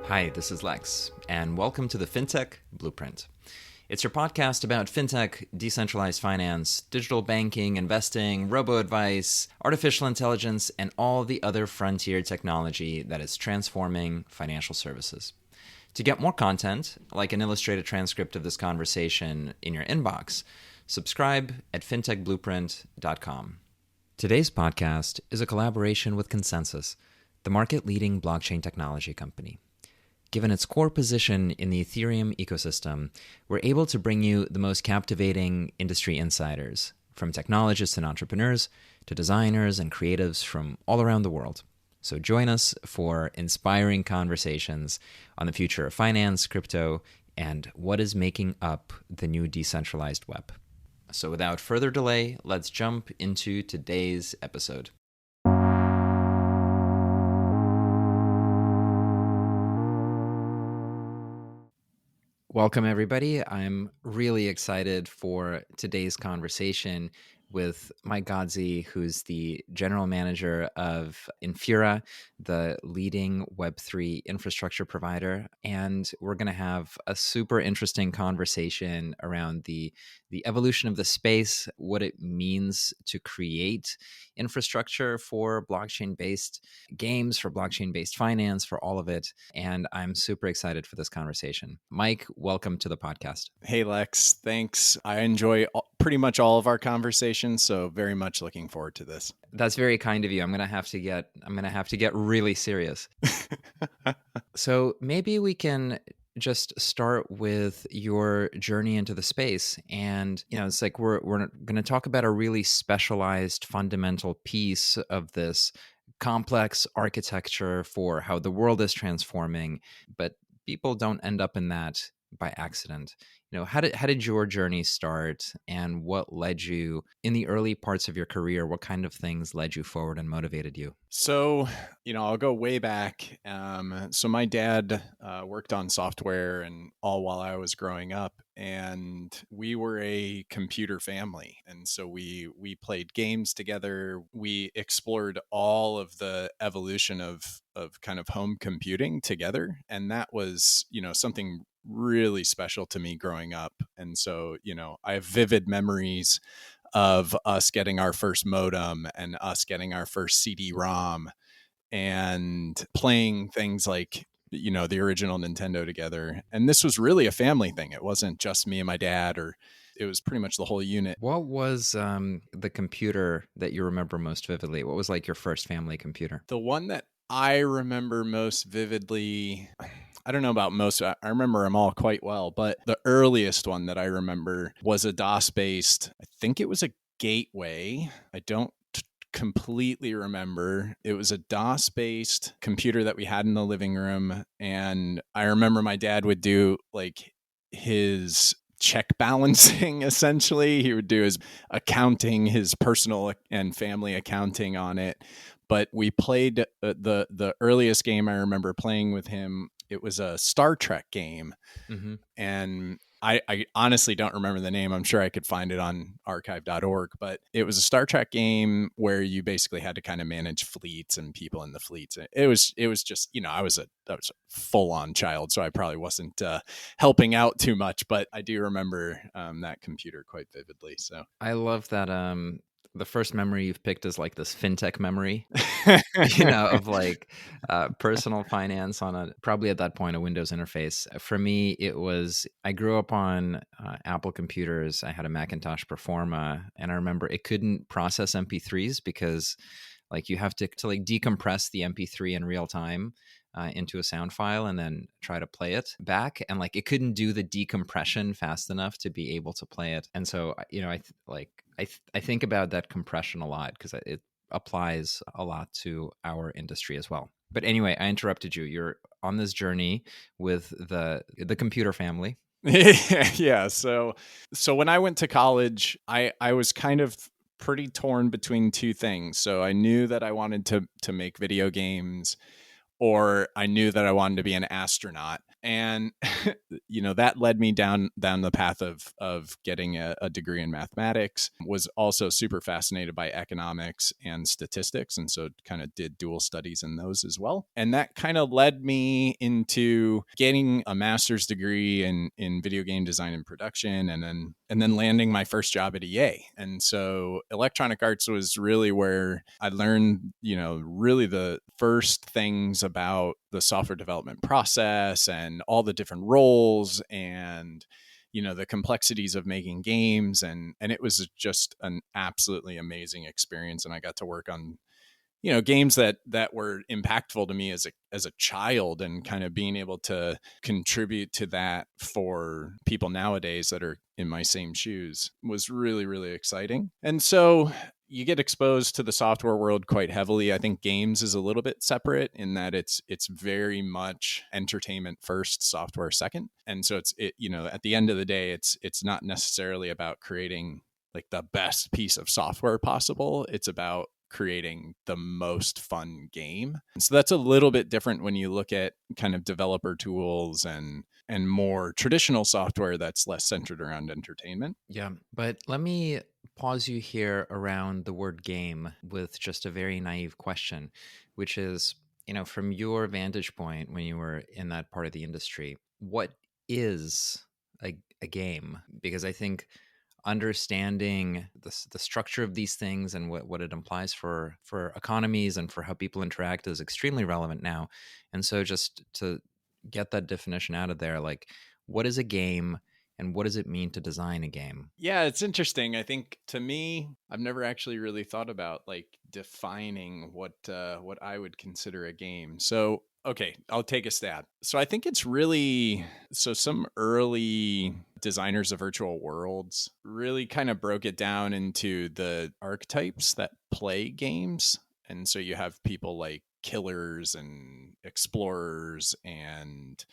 Hi, this is Lex, and welcome to the FinTech Blueprint. It's your podcast about fintech, decentralized finance, digital banking, investing, robo-advice, artificial intelligence, and all the other frontier technology that is transforming financial services. To get more content, like an illustrated transcript of this conversation in your inbox, subscribe at fintechblueprint.com. Today's podcast is a collaboration with Consensus, the market-leading blockchain technology company. Given its core position in the Ethereum ecosystem, we're able to bring you the most captivating industry insiders, from technologists and entrepreneurs to designers and creatives from all around the world. So join us for inspiring conversations on the future of finance, crypto, and what is making up the new decentralized web. So without further delay, let's jump into today's episode. Welcome, everybody. I'm really excited for today's conversation with Mike Godsey, who's the general manager of Infura, the leading Web3 infrastructure provider. And we're going to have a super interesting conversation around the evolution of the space, what it means to create infrastructure for blockchain-based games, for blockchain-based finance, for all of it. And I'm super excited for this conversation. Mike, welcome to the podcast. Hey, Lex. Thanks. I enjoy pretty much all of our conversations, so very much looking forward to this. That's very kind of you. I'm gonna have to get really serious. So maybe we can just start with your journey into the space. And, it's like we're going to talk about a really specialized fundamental piece of this complex architecture for how the world is transforming, but people don't end up in that by accident. How did your journey start, and what led you in the early parts of your career? What kind of things led you forward and motivated you? So, I'll go way back. So my dad worked on software and all while I was growing up, and we were a computer family. And so we played games together. We explored all of the evolution of kind of home computing together. And that was, something really special to me growing up. And so, I have vivid memories of us getting our first modem and us getting our first CD-ROM and playing things like, the original Nintendo together. And this was really a family thing. It wasn't just me and my dad, or it was pretty much the whole unit. What was the computer that you remember most vividly? What was like your first family computer? The one that I remember most vividly, I don't know about most, I remember them all quite well, but the earliest one that I remember was a DOS-based, I think it was a Gateway. I don't completely remember. It was a DOS-based computer that we had in the living room. And I remember my dad would do like his check balancing, essentially. He would do his accounting, his personal and family accounting on it. But we played the earliest game I remember playing with him. It was a Star Trek game. Mm-hmm. And I honestly don't remember the name. I'm sure I could find it on archive.org, but it was a Star Trek game where you basically had to kind of manage fleets and people in the fleets. It was just, I was a full on child, so I probably wasn't helping out too much, but I do remember that computer quite vividly. So I love that. The first memory you've picked is like this fintech memory, of like personal finance on probably at that point, a Windows interface. For me, I grew up on Apple computers. I had a Macintosh Performa, and I remember it couldn't process MP3s because like you have to like decompress the MP3 in real time into a sound file and then try to play it back. And like it couldn't do the decompression fast enough to be able to play it. And so, I think about that compression a lot because it applies a lot to our industry as well. But anyway, I interrupted you. You're on this journey with the computer family. Yeah. So when I went to college, I was kind of pretty torn between two things. So I knew that I wanted to make video games, or I knew that I wanted to be an astronaut. And that led me down the path of getting a degree in mathematics. Was also super fascinated by economics and statistics, and so kind of did dual studies in those as well. And that kind of led me into getting a master's degree in video game design and production, and then landing my first job at EA. And so electronic arts was really where I learned, really the first things about the software development process and all the different roles and the complexities of making games, and it was just an absolutely amazing experience. And I got to work on games that were impactful to me as a child, and kind of being able to contribute to that for people nowadays that are in my same shoes was really, really exciting. And so you get exposed to the software world quite heavily. I think games is a little bit separate in that it's very much entertainment first, software second. And so at the end of the day, it's not necessarily about creating like the best piece of software possible. It's about creating the most fun game. And so that's a little bit different when you look at kind of developer tools and more traditional software that's less centered around entertainment. Yeah, but let me pause you here around the word game with just a very naive question, which is, from your vantage point when you were in that part of the industry, what is a game? Because I think understanding the structure of these things and what it implies for economies and for how people interact is extremely relevant now. And so just to get that definition out of there, like, what is a game and what does it mean to design a game? Yeah, it's interesting. I think to me, I've never actually really thought about like defining what I would consider a game. So okay, I'll take a stab. So I think it's really, some early designers of virtual worlds really kind of broke it down into the archetypes that play games. And so you have people like killers and explorers and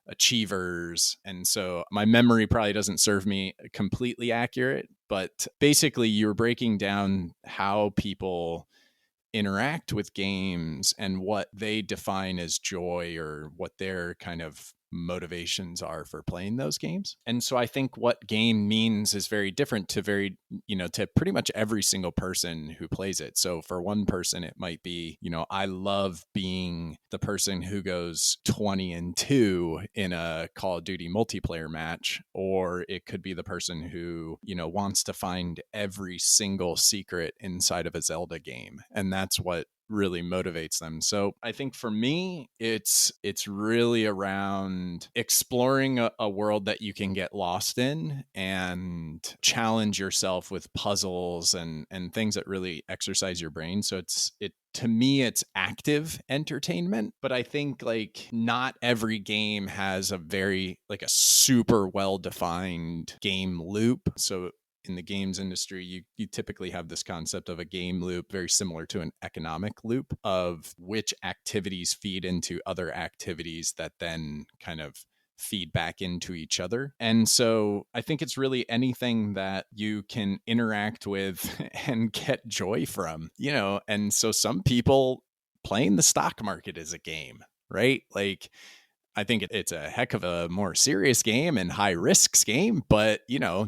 achievers. And so my memory probably doesn't serve me completely accurate, but basically you're breaking down how people interact with games and what they define as joy or what their kind of motivations are for playing those games. And so I think what game means is very different to to pretty much every single person who plays it. So for one person, it might be, I love being the person who goes 20-2 in a Call of Duty multiplayer match, or it could be the person who, wants to find every single secret inside of a Zelda game. And that's what really motivates them. So I think for me, it's really around exploring a world that you can get lost in and challenge yourself with puzzles and things that really exercise your brain. So to me, it's active entertainment, but I think like not every game has a super well-defined game loop. So in the games industry, you typically have this concept of a game loop, very similar to an economic loop of which activities feed into other activities that then kind of feed back into each other. And so I think it's really anything that you can interact with and get joy from, and so some people playing the stock market is a game, right? Like, I think it's a heck of a more serious game and high risks game, but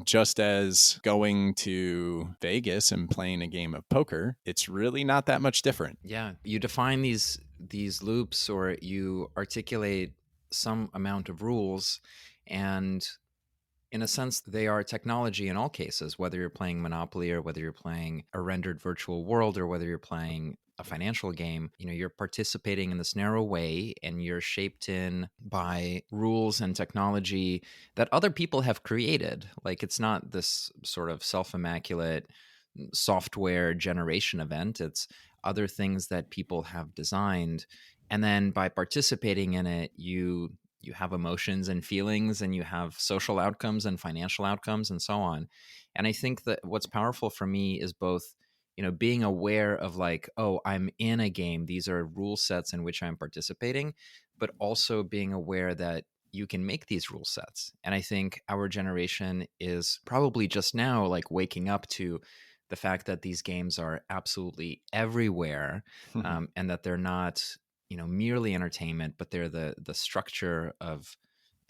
just as going to Vegas and playing a game of poker, it's really not that much different. Yeah, you define these loops, or you articulate some amount of rules, and in a sense, they are technology in all cases, whether you're playing Monopoly or whether you're playing a rendered virtual world or whether you're playing a financial game. You're participating in this narrow way and you're shaped in by rules and technology that other people have created. Like, it's not this sort of self-immaculate software generation event. It's other things that people have designed. And then by participating in it, you have emotions and feelings, and you have social outcomes and financial outcomes and so on. And I think that what's powerful for me is both, being aware of like, oh, I'm in a game, these are rule sets in which I'm participating, but also being aware that you can make these rule sets. And I think our generation is probably just now like waking up to the fact that these games are absolutely everywhere, and that they're not merely entertainment, but they're the structure of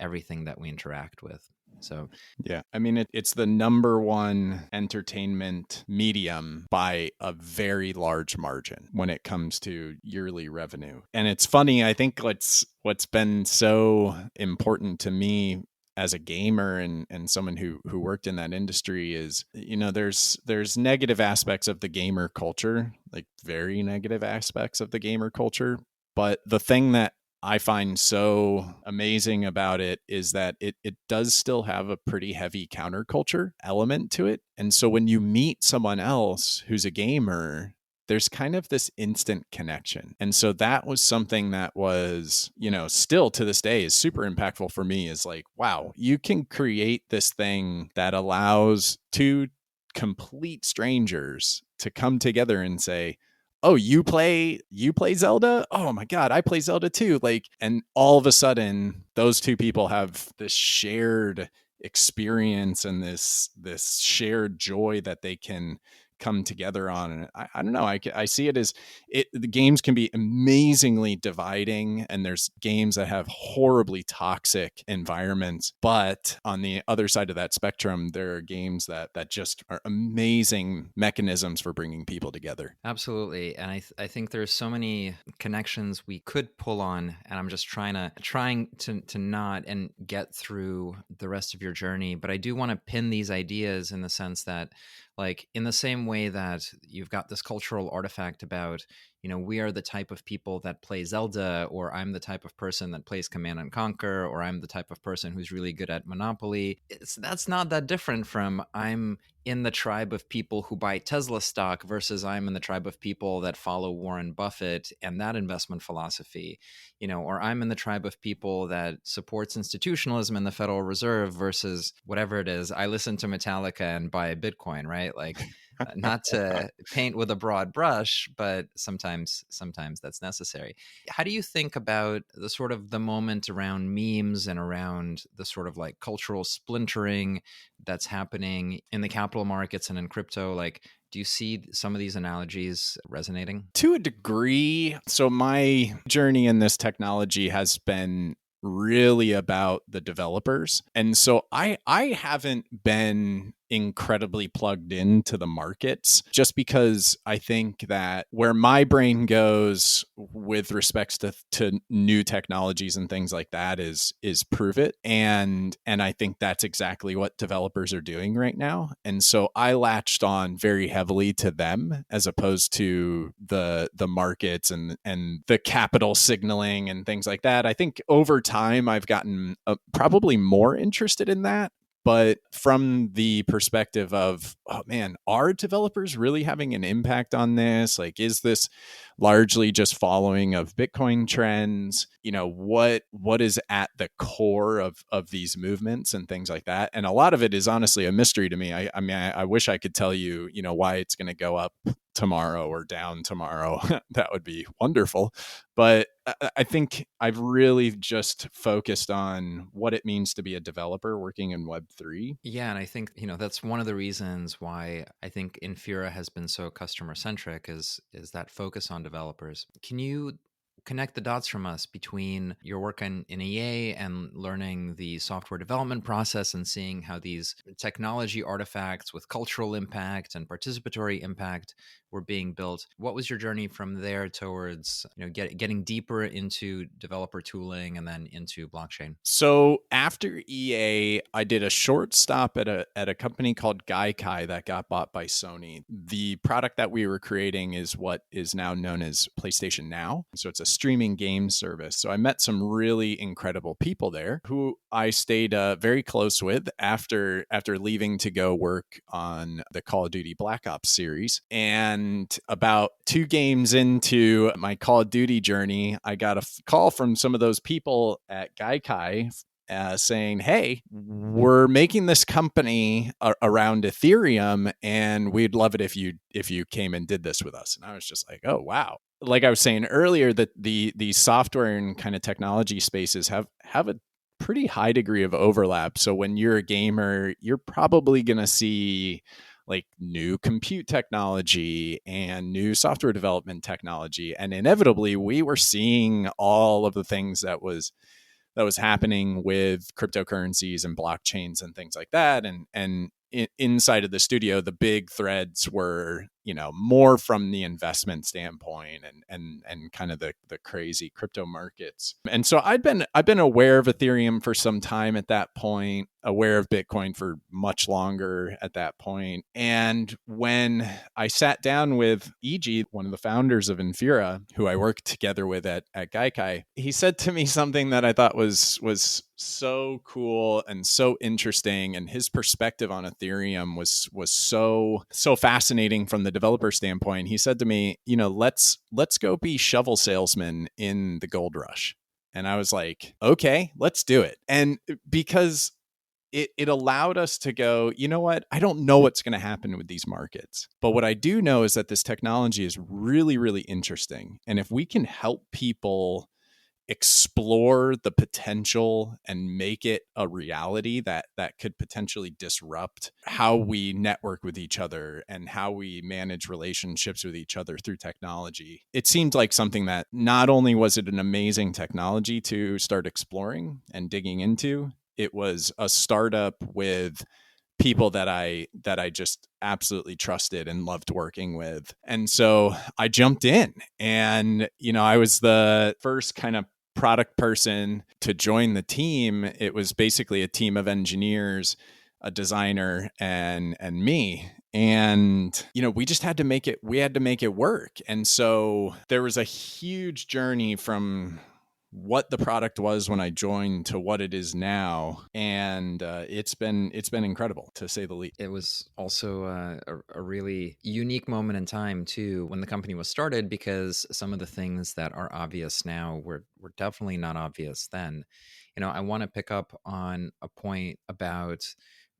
everything that we interact with. So yeah, I mean, it's the number one entertainment medium by a very large margin when it comes to yearly revenue. And it's funny, I think what's been so important to me as a gamer and someone who worked in that industry is, there's negative aspects of the gamer culture, like very negative aspects of the gamer culture. But the thing that I find so amazing about it is that it does still have a pretty heavy counterculture element to it. And so when you meet someone else who's a gamer, there's kind of this instant connection. And so that was something that was, still to this day is super impactful for me, is like, wow, you can create this thing that allows two complete strangers to come together and say, oh, you play Zelda? Oh my God, I play Zelda too. Like, and all of a sudden those two people have this shared experience and this shared joy that they can come together on. And I don't know, I see it as the games can be amazingly dividing, and there's games that have horribly toxic environments, but on the other side of that spectrum, there are games that just are amazing mechanisms for bringing people together. Absolutely. And I think there's so many connections we could pull on, and I'm just trying to not and get through the rest of your journey. But I do want to pin these ideas in the sense that, like, in the same way that you've got this cultural artifact about, we are the type of people that play Zelda, or I'm the type of person that plays Command and Conquer, or I'm the type of person who's really good at Monopoly. That's not that different from I'm in the tribe of people who buy Tesla stock versus I'm in the tribe of people that follow Warren Buffett and that investment philosophy, or I'm in the tribe of people that supports institutionalism in the Federal Reserve versus whatever it is. I listen to Metallica and buy Bitcoin, right? Like, not to paint with a broad brush, but sometimes that's necessary. How do you think about the sort of the moment around memes and around the sort of like cultural splintering that's happening in the capital markets and in crypto? Like, do you see some of these analogies resonating? To a degree. So my journey in this technology has been really about the developers. And so I haven't been incredibly plugged into the markets, just because I think that where my brain goes with respects to new technologies and things like that is prove it. And I think that's exactly what developers are doing right now. And so I latched on very heavily to them as opposed to the markets and the capital signaling and things like that. I think over time I've gotten probably more interested in that. But from the perspective of, oh man, are developers really having an impact on this? Like, is this largely just following of Bitcoin trends? What is at the core of these movements and things like that? And a lot of it is honestly a mystery to me. I mean, I wish I could tell you, why it's going to go up tomorrow or down tomorrow. That would be wonderful. But I think I've really just focused on what it means to be a developer working in Web3. Yeah, and I think, that's one of the reasons why I think Infura has been so customer centric is that focus on developers. Can you connect the dots from us between your work in EA and learning the software development process and seeing how these technology artifacts with cultural impact and participatory impact were being built? What was your journey from there towards getting deeper into developer tooling and then into blockchain? So after EA, I did a short stop at a company called Gaikai that got bought by Sony. The product that we were creating is what is now known as PlayStation Now. So it's a streaming game service. So I met some really incredible people there who I stayed very close with after leaving to go work on the Call of Duty Black Ops series. And about 2 games into my Call of Duty journey, I got a call from some of those people at Gaikai saying, hey, we're making this company around Ethereum, and we'd love it if you came and did this with us. And I was just like, oh, wow. Like I was saying earlier, that the software and kind of technology spaces have a pretty high degree of overlap. So when you're a gamer, you're probably going to see like new compute technology and new software development technology. And inevitably, we were seeing all of the things that was that was happening with cryptocurrencies and blockchains and things like that. And inside of the studio, the big threads were, more from the investment standpoint and kind of the crazy crypto markets. And so I've been aware of Ethereum for some time at that point, aware of Bitcoin for much longer at that point. And when I sat down with E.G., one of the founders of Infura, who I worked together with at Gaikai, he said to me something that I thought was so cool and so interesting, and his perspective on Ethereum was so fascinating from the developer standpoint. He said to me, let's go be shovel salesmen in the gold rush. And I was like, okay, let's do it. And because it allowed us to go, you know what? I don't know what's going to happen with these markets. But what I do know is that this technology is really, really interesting. And if we can help people explore the potential and make it a reality that could potentially disrupt how we network with each other and how we manage relationships with each other through technology. It seemed like something that not only was it an amazing technology to start exploring and digging into, it was a startup with people that I just absolutely trusted and loved working with. And so I jumped in, and, I was the first kind of product person to join the team. It was basically a team of engineers, a designer, and me. And, we just had to make it work. And so there was a huge journey from what the product was when I joined to what it is now. And it's been incredible, to say the least. It was also a really unique moment in time, too, when the company was started, because some of the things that are obvious now were definitely not obvious then. I want to pick up on a point about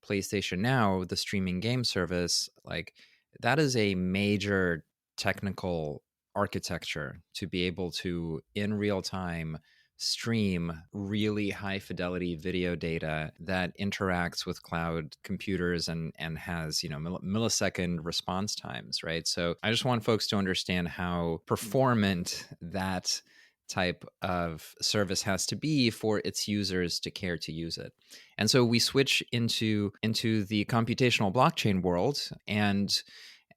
PlayStation Now, the streaming game service. Like, that is a major technical architecture to be able to, in real time, stream really high fidelity video data that interacts with cloud computers and has, millisecond response times, right? So I just want folks to understand how performant that type of service has to be for its users to care to use it. And so we switch into the computational blockchain world, and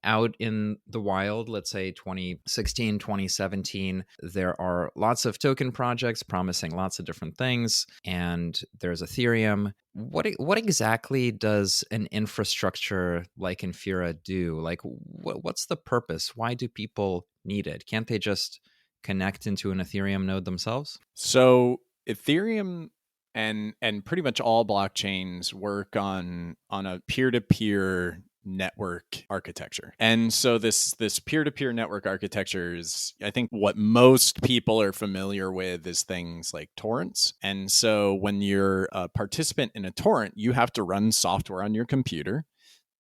out in the wild, let's say 2016, 2017, there are lots of token projects promising lots of different things, and there's Ethereum. What exactly does an infrastructure like Infura do? Like, what's the purpose? Why do people need it? Can't they just connect into an Ethereum node themselves? So Ethereum and pretty much all blockchains work on a peer-to-peer network architecture. And so this peer-to-peer network architecture is, I think, what most people are familiar with is things like torrents. And so when you're a participant in a torrent, you have to run software on your computer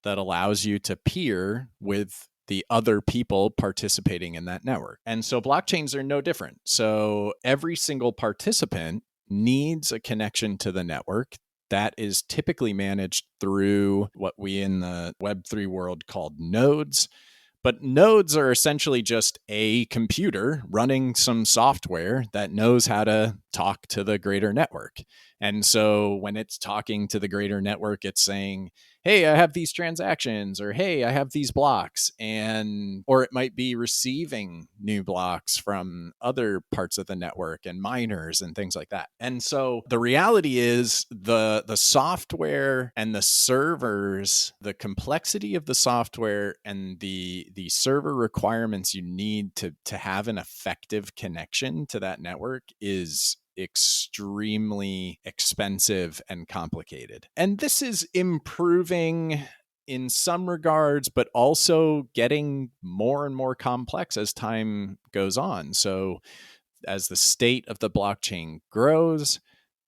that allows you to peer with the other people participating in that network. And so blockchains are no different. So every single participant needs a connection to the network that is typically managed through what we in the Web3 world called nodes. But nodes are essentially just a computer running some software that knows how to talk to the greater network. And so when it's talking to the greater network, it's saying, hey, I have these transactions, or hey, I have these blocks, or it might be receiving new blocks from other parts of the network and miners and things like that. And so the reality is the software and the servers, the complexity of the software and the server requirements you need to have an effective connection to that network is extremely expensive and complicated. And this is improving in some regards, but also getting more and more complex as time goes on. So as the state of the blockchain grows,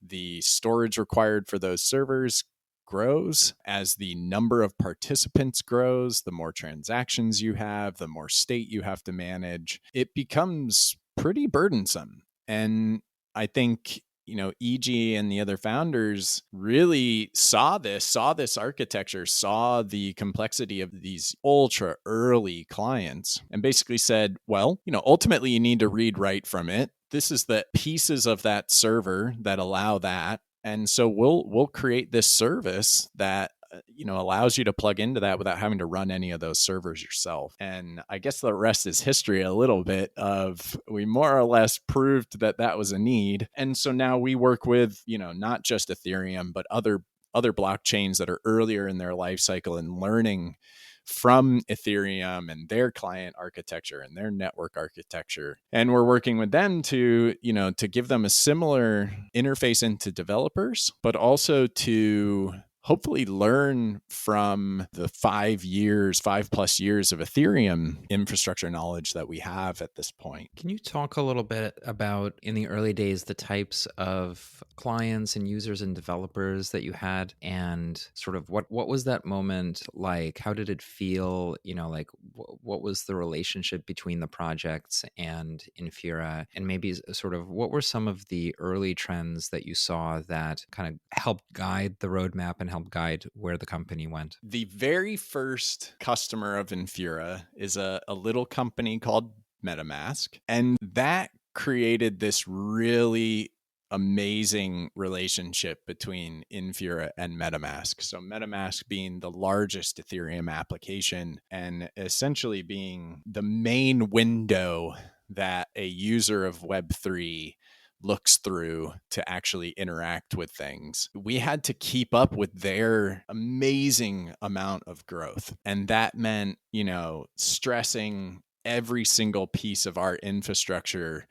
the storage required for those servers grows. As the number of participants grows, the more transactions you have, the more state you have to manage. It becomes pretty burdensome. And I think, E.G. and the other founders really saw this architecture, saw the complexity of these ultra early clients, and basically said, well, ultimately you need to read write from it. this is the pieces of that server that allow that. And so we'll create this service that allows you to plug into that without having to run any of those servers yourself. And I guess the rest is history a little bit of we more or less proved that that was a need. And so now we work with, not just Ethereum, but other blockchains that are earlier in their life cycle and learning from Ethereum and their client architecture and their network architecture. And we're working with them to give them a similar interface into developers, but also to hopefully learn from the 5+ years of Ethereum infrastructure knowledge that we have at this point. Can you talk a little bit about, in the early days, the types of clients and users and developers that you had, and sort of what was that moment like? How did it feel? What was the relationship between the projects and Infura? And maybe sort of what were some of the early trends that you saw that kind of helped guide the roadmap and help guide where the company went? The very first customer of Infura is a little company called MetaMask. And that created this really amazing relationship between Infura and MetaMask. So MetaMask being the largest Ethereum application and essentially being the main window that a user of Web3 looks through to actually interact with things. We had to keep up with their amazing amount of growth. And that meant, stressing every single piece of our infrastructure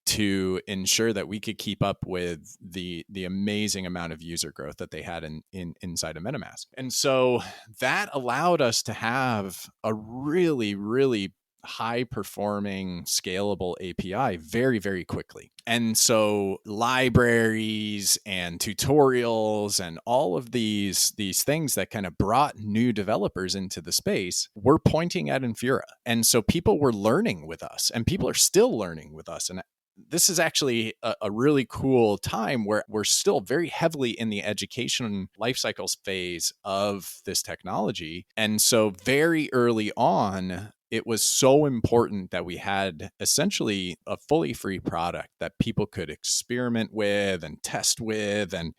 to ensure that we could keep up with the amazing amount of user growth that they had inside of MetaMask. And so that allowed us to have a really, really high performing scalable API very, very quickly. And so libraries and tutorials and all of these things that kind of brought new developers into the space were pointing at Infura. And so people were learning with us, and people are still learning with us. And this is actually a really cool time where we're still very heavily in the education life cycles phase of this technology. And so very early on, it was so important that we had essentially a fully free product that people could experiment with and test with. And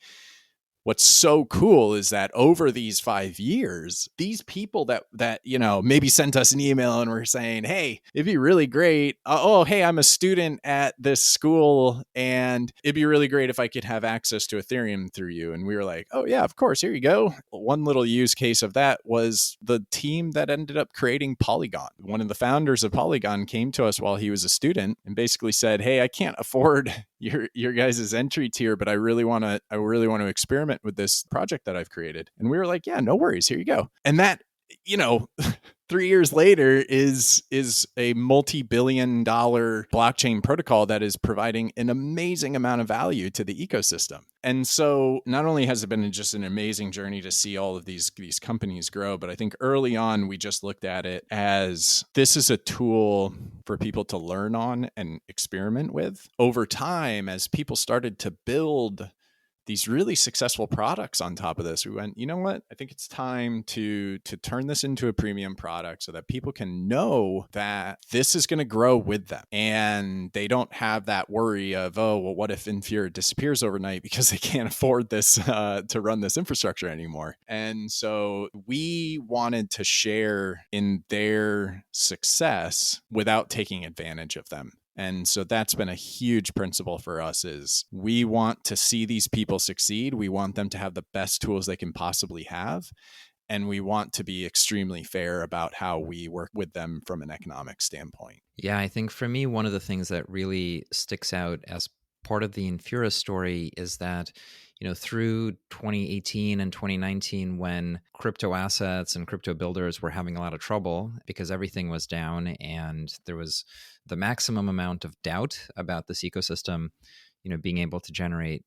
what's so cool is that over these 5 years, these people that maybe sent us an email and were saying, hey, it'd be really great. Hey, I'm a student at this school and it'd be really great if I could have access to Ethereum through you. And we were like, oh yeah, of course, here you go. One little use case of that was the team that ended up creating Polygon. One of the founders of Polygon came to us while he was a student and basically said, hey, I can't afford your guys' entry tier, but I really want to experiment with this project that I've created. And we were like, yeah, no worries. Here you go. And that, 3 years later is a multi-billion-dollar blockchain protocol that is providing an amazing amount of value to the ecosystem. And so not only has it been just an amazing journey to see all of these companies grow, but I think early on, we just looked at it as this is a tool for people to learn on and experiment with. Over time, as people started to build these really successful products on top of this, we went, you know what? I think it's time to turn this into a premium product so that people can know that this is going to grow with them. And they don't have that worry of, oh, well, what if Infura disappears overnight because they can't afford this to run this infrastructure anymore? And so we wanted to share in their success without taking advantage of them. And so that's been a huge principle for us is we want to see these people succeed. We want them to have the best tools they can possibly have. And we want to be extremely fair about how we work with them from an economic standpoint. Yeah, I think for me, one of the things that really sticks out as part of the Infura story is that, through 2018 and 2019, when crypto assets and crypto builders were having a lot of trouble because everything was down and there was the maximum amount of doubt about this ecosystem, being able to generate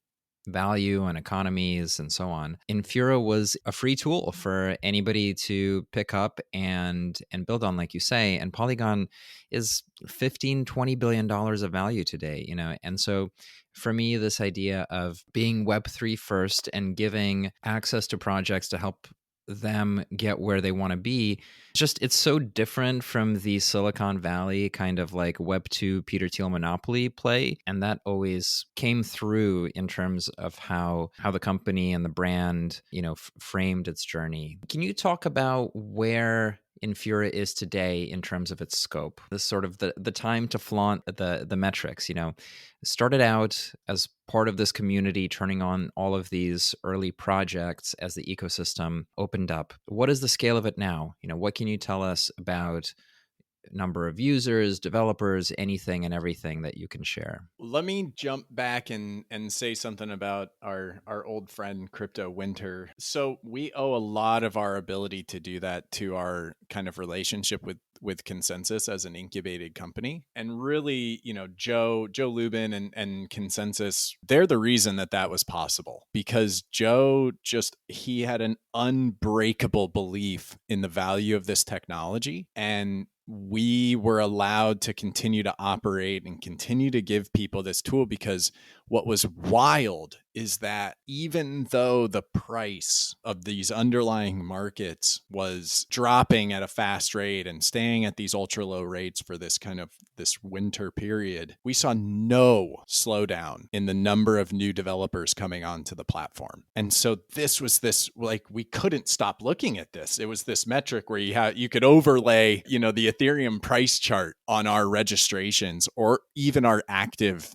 value and economies and so on. Infura was a free tool for anybody to pick up and build on, like you say. And Polygon is $15-20 billion of value today, And so for me, this idea of being Web3 first and giving access to projects to help them get where they want to be. It's so different from the Silicon Valley kind of like Web 2 Peter Thiel monopoly play. And that always came through in terms of how the company and the brand, framed its journey. Can you talk about where Infura is today in terms of its scope? This sort of the time to flaunt the metrics, started out as part of this community, turning on all of these early projects as the ecosystem opened up. What is the scale of it now? What can you tell us about number of users, developers, anything and everything that you can share? Let me jump back and say something about our old friend Crypto Winter. So we owe a lot of our ability to do that to our kind of relationship with Consensus as an incubated company. And really, Joe Lubin and Consensus, they're the reason that was possible, because Joe he had an unbreakable belief in the value of this technology, and we were allowed to continue to operate and continue to give people this tool, because what was wild is that even though the price of these underlying markets was dropping at a fast rate and staying at these ultra low rates for this winter period, we saw no slowdown in the number of new developers coming onto the platform. And so we couldn't stop looking at this. It was this metric where you could overlay, the Ethereum price chart on our registrations or even our active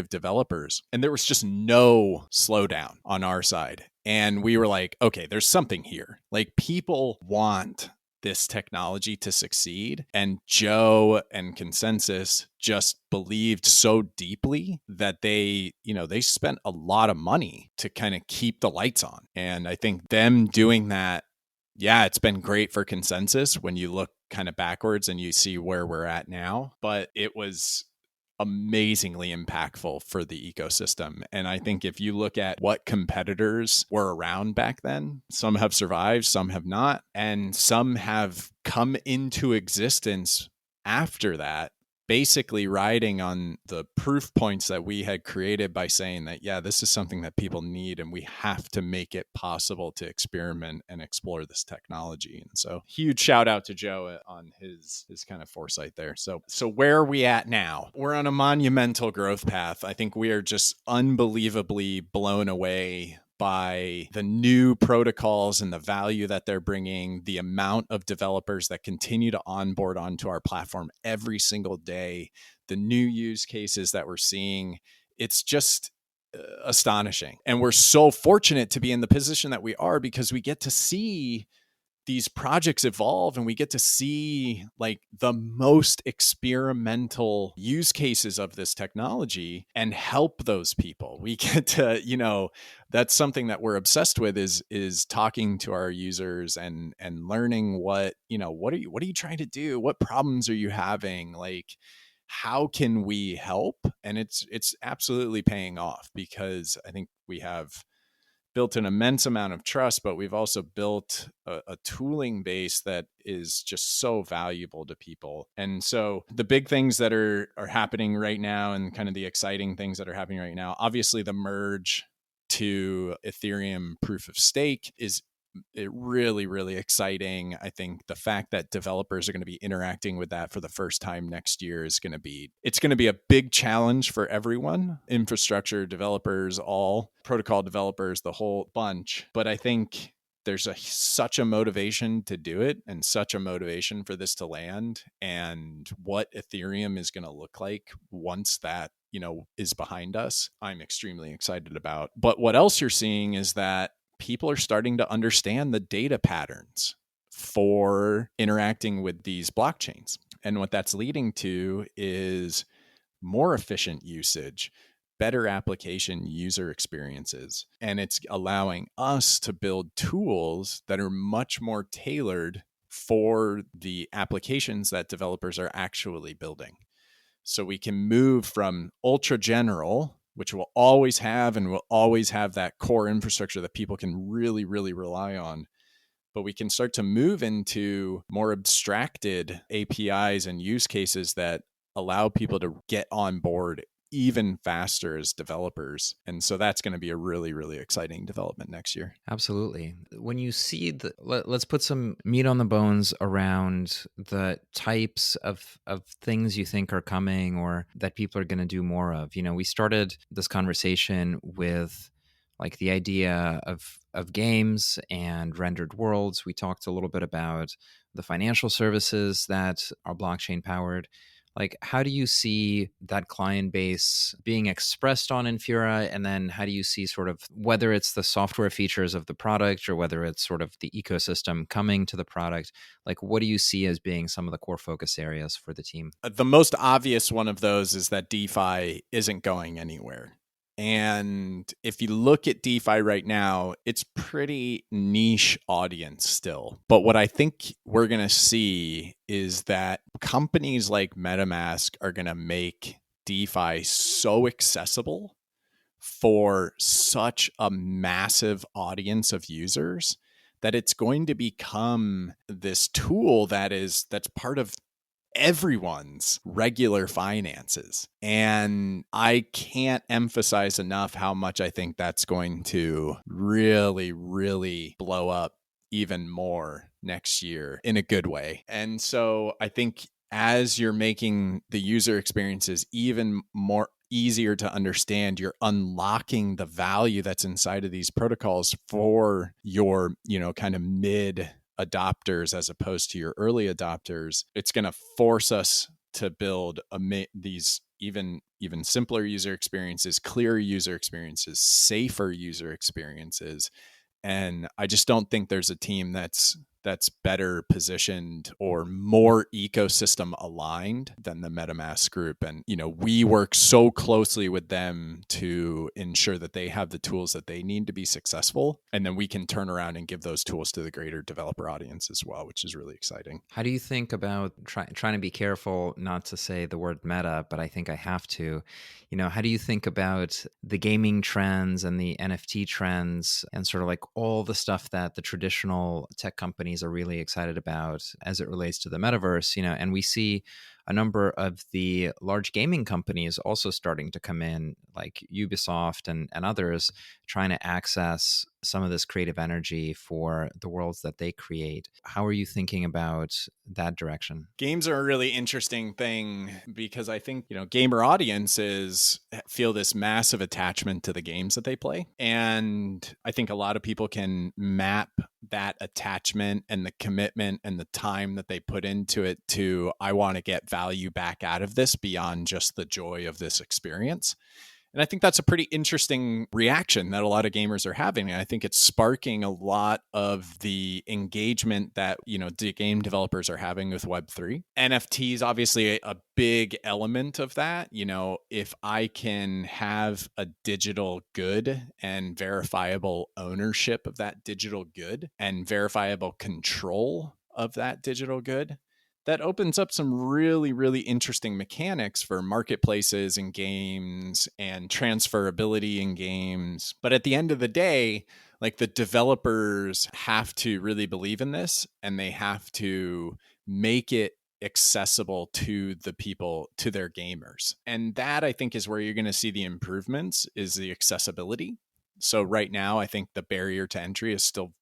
developers. And there was just no slowdown on our side. And we were like, okay, there's something here. Like, people want this technology to succeed. And Joe and Consensus just believed so deeply that they spent a lot of money to kind of keep the lights on. And I think them doing that, yeah, it's been great for Consensus when you look kind of backwards and you see where we're at now. But it was amazingly impactful for the ecosystem. And I think if you look at what competitors were around back then, some have survived, some have not, and some have come into existence after that, basically riding on the proof points that we had created by saying that, yeah, this is something that people need, and we have to make it possible to experiment and explore this technology. And so huge shout out to Joe on his kind of foresight there. So where are we at now? We're on a monumental growth path. I think we are just unbelievably blown away by the new protocols and the value that they're bringing, the amount of developers that continue to onboard onto our platform every single day, the new use cases that we're seeing. It's just astonishing. And we're so fortunate to be in the position that we are, because we get to see these projects evolve, and we get to see like the most experimental use cases of this technology and help those people. We get to, that's something that we're obsessed with, is talking to our users and learning what are you trying to do? What problems are you having? Like, how can we help? And it's absolutely paying off, because I think we have built an immense amount of trust, but we've also built a tooling base that is just so valuable to people. And so the big things that are happening right now, and kind of the exciting things that are happening right now, obviously the merge to Ethereum proof of stake is really, really exciting. I think the fact that developers are going to be interacting with that for the first time next year is going to be a big challenge for everyone, infrastructure developers, all protocol developers, the whole bunch. But I think there's such a motivation to do it, and such a motivation for this to land, and what Ethereum is going to look like once that is behind us, I'm extremely excited about. But what else you're seeing is that people are starting to understand the data patterns for interacting with these blockchains. And what that's leading to is more efficient usage, better application user experiences. And it's allowing us to build tools that are much more tailored for the applications that developers are actually building. So we can move from ultra general, which will always have that core infrastructure that people can really, really rely on. But we can start to move into more abstracted APIs and use cases that allow people to get on board even faster as developers. And so that's going to be a really, really exciting development next year. Absolutely. When you see let's put some meat on the bones around the types of things you think are coming or that people are going to do more of. We started this conversation with like the idea of games and rendered worlds. We talked a little bit about the financial services that are blockchain powered. Like, how do you see that client base being expressed on Infura? And then how do you see sort of whether it's the software features of the product or whether it's sort of the ecosystem coming to the product? Like, what do you see as being some of the core focus areas for the team? The most obvious one of those is that DeFi isn't going anywhere. And if you look at DeFi right now, it's pretty niche audience still. But what I think we're going to see is that companies like MetaMask are going to make DeFi so accessible for such a massive audience of users that it's going to become this tool that's part of everyone's regular finances. And I can't emphasize enough how much I think that's going to really, really blow up even more next year in a good way. And so I think as you're making the user experiences even more easier to understand, you're unlocking the value that's inside of these protocols for your, kind of mid adopters as opposed to your early adopters. It's going to force us to build these even simpler user experiences, clearer user experiences, safer user experiences. And I just don't think there's a team that's better positioned or more ecosystem aligned than the MetaMask group. And, we work so closely with them to ensure that they have the tools that they need to be successful. And then we can turn around and give those tools to the greater developer audience as well, which is really exciting. How do you think about trying to be careful not to say the word meta, but I think I have to, how do you think about the gaming trends and the NFT trends and sort of like all the stuff that the traditional tech companies are really excited about as it relates to the metaverse, and we see a number of the large gaming companies also starting to come in, like Ubisoft and others, trying to access some of this creative energy for the worlds that they create. How are you thinking about that direction? Games are a really interesting thing because I think, gamer audiences feel this massive attachment to the games that they play. And I think a lot of people can map that attachment and the commitment and the time that they put into it to, I want to get value back out of this beyond just the joy of this experience. And I think that's a pretty interesting reaction that a lot of gamers are having. And I think it's sparking a lot of the engagement that, the game developers are having with Web3. NFTs, obviously a big element of that. If I can have a digital good and verifiable ownership of that digital good and verifiable control of that digital good, that opens up some really, really interesting mechanics for marketplaces and games and transferability in games. But at the end of the day, like, the developers have to really believe in this, and they have to make it accessible to the people, to their gamers. And that, I think, is where you're going to see the improvements, is the accessibility. So right now, I think the barrier to entry is still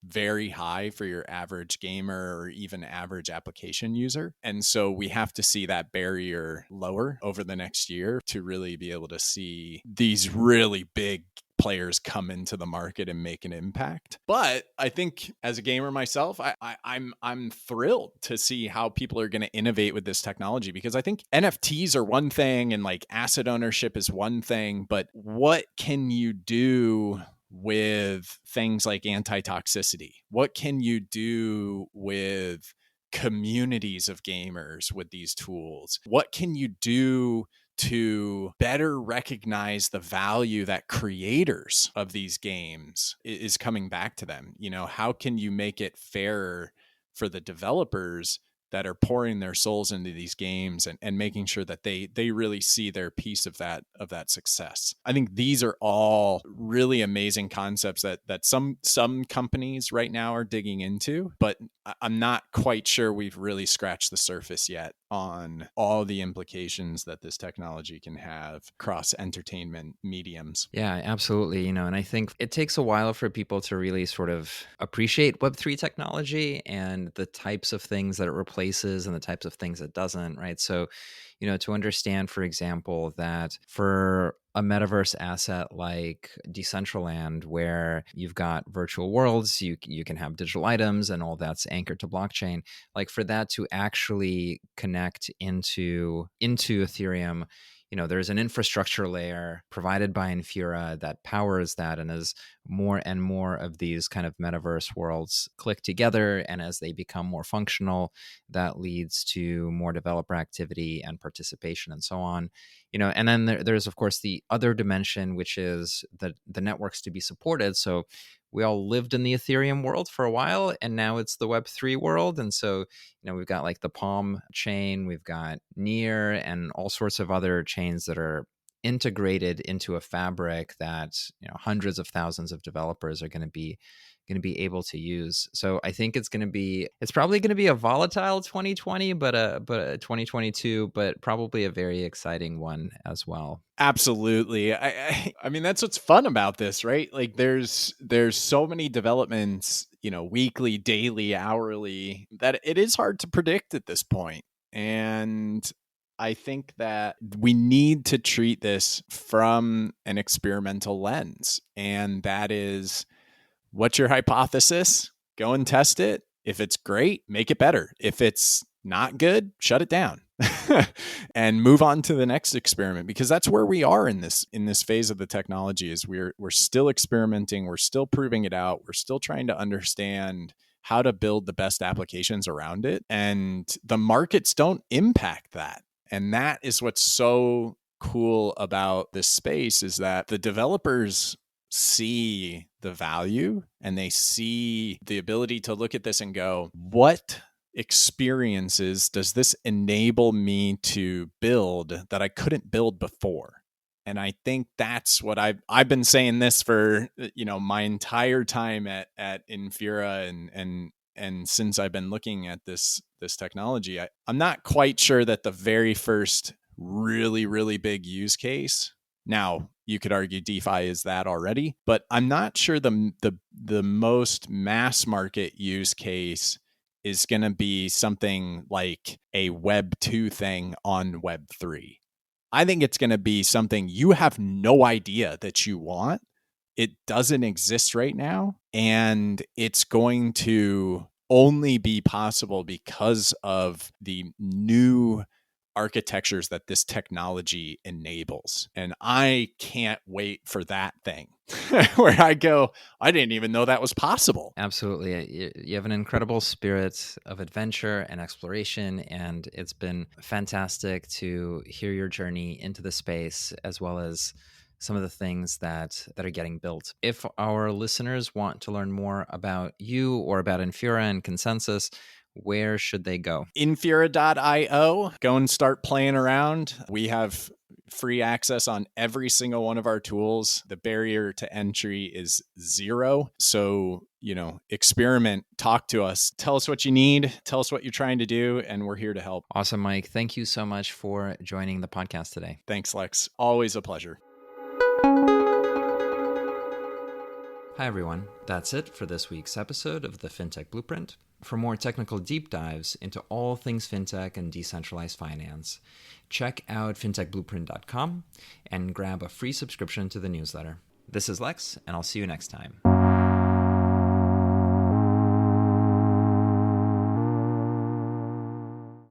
very high for your average gamer or even average application user. And so we have to see that barrier lower over the next year to really be able to see these really big players come into the market and make an impact. But I think as a gamer myself, I'm thrilled to see how people are going to innovate with this technology, because I think NFTs are one thing and like asset ownership is one thing, but what can you do with things like anti-toxicity? What can you do with communities of gamers with these tools? What can you do to better recognize the value that creators of these games is coming back to them? How can you make it fairer for the developers that are pouring their souls into these games and making sure that they really see their piece of that success? I think these are all really amazing concepts that some companies right now are digging into, but I'm not quite sure we've really scratched the surface yet on all the implications that this technology can have across entertainment mediums. Yeah, absolutely. And I think it takes a while for people to really sort of appreciate Web3 technology and the types of things that it replaces and the types of things it doesn't, right? So, to understand, for example, that for a metaverse asset like Decentraland, where you've got virtual worlds, you can have digital items and all that's anchored to blockchain, like for that to actually connect into Ethereum, there's an infrastructure layer provided by Infura that powers that. And as more and more of these kind of metaverse worlds click together, and as they become more functional, that leads to more developer activity and participation and so on. And then there's, of course, the other dimension, which is the networks to be supported. So we all lived in the Ethereum world for a while, and now it's the Web3 world. And so, we've got like the Palm chain, we've got Near, and all sorts of other chains that are integrated into a fabric that hundreds of thousands of developers are going to be able to use. So I think it's probably going to be a volatile 2020, but a 2022, but probably a very exciting one as well. Absolutely. I mean, that's what's fun about this, right? Like there's so many developments, weekly, daily, hourly, that it is hard to predict at this point. And I think that we need to treat this from an experimental lens. And that is, what's your hypothesis? Go and test it. If it's great, make it better. If it's not good, shut it down and move on to the next experiment, because that's where we are in this phase of the technology. Is we're still experimenting, we're still proving it out, we're still trying to understand how to build the best applications around it, and the markets don't impact that. And that is what's so cool about this space, is that the developers see the value and they see the ability to look at this and go, what experiences does this enable me to build that I couldn't build before? And I think that's what I've been saying this for, my entire time at Infura, and since I've been looking at this technology. I'm not quite sure that the very first really, really big use case, now you could argue DeFi is that already, but I'm not sure the most mass market use case is going to be something like a Web 2 thing on Web 3. I think it's going to be something you have no idea that you want. It doesn't exist right now, and it's going to only be possible because of the new architectures that this technology enables. And I can't wait for that thing where I go, I didn't even know that was possible. Absolutely. You have an incredible spirit of adventure and exploration, and it's been fantastic to hear your journey into the space, as well as some of the things that are getting built. If our listeners want to learn more about you or about Infura and Consensus, where should they go? Infura.io. Go and start playing around. We have free access on every single one of our tools. The barrier to entry is 0. So, experiment, talk to us, tell us what you need, tell us what you're trying to do, and we're here to help. Awesome, Mike. Thank you so much for joining the podcast today. Thanks, Lex. Always a pleasure. Hi, everyone. That's it for this week's episode of the FinTech Blueprint. For more technical deep dives into all things fintech and decentralized finance, check out fintechblueprint.com and grab a free subscription to the newsletter. This is Lex, and I'll see you next time.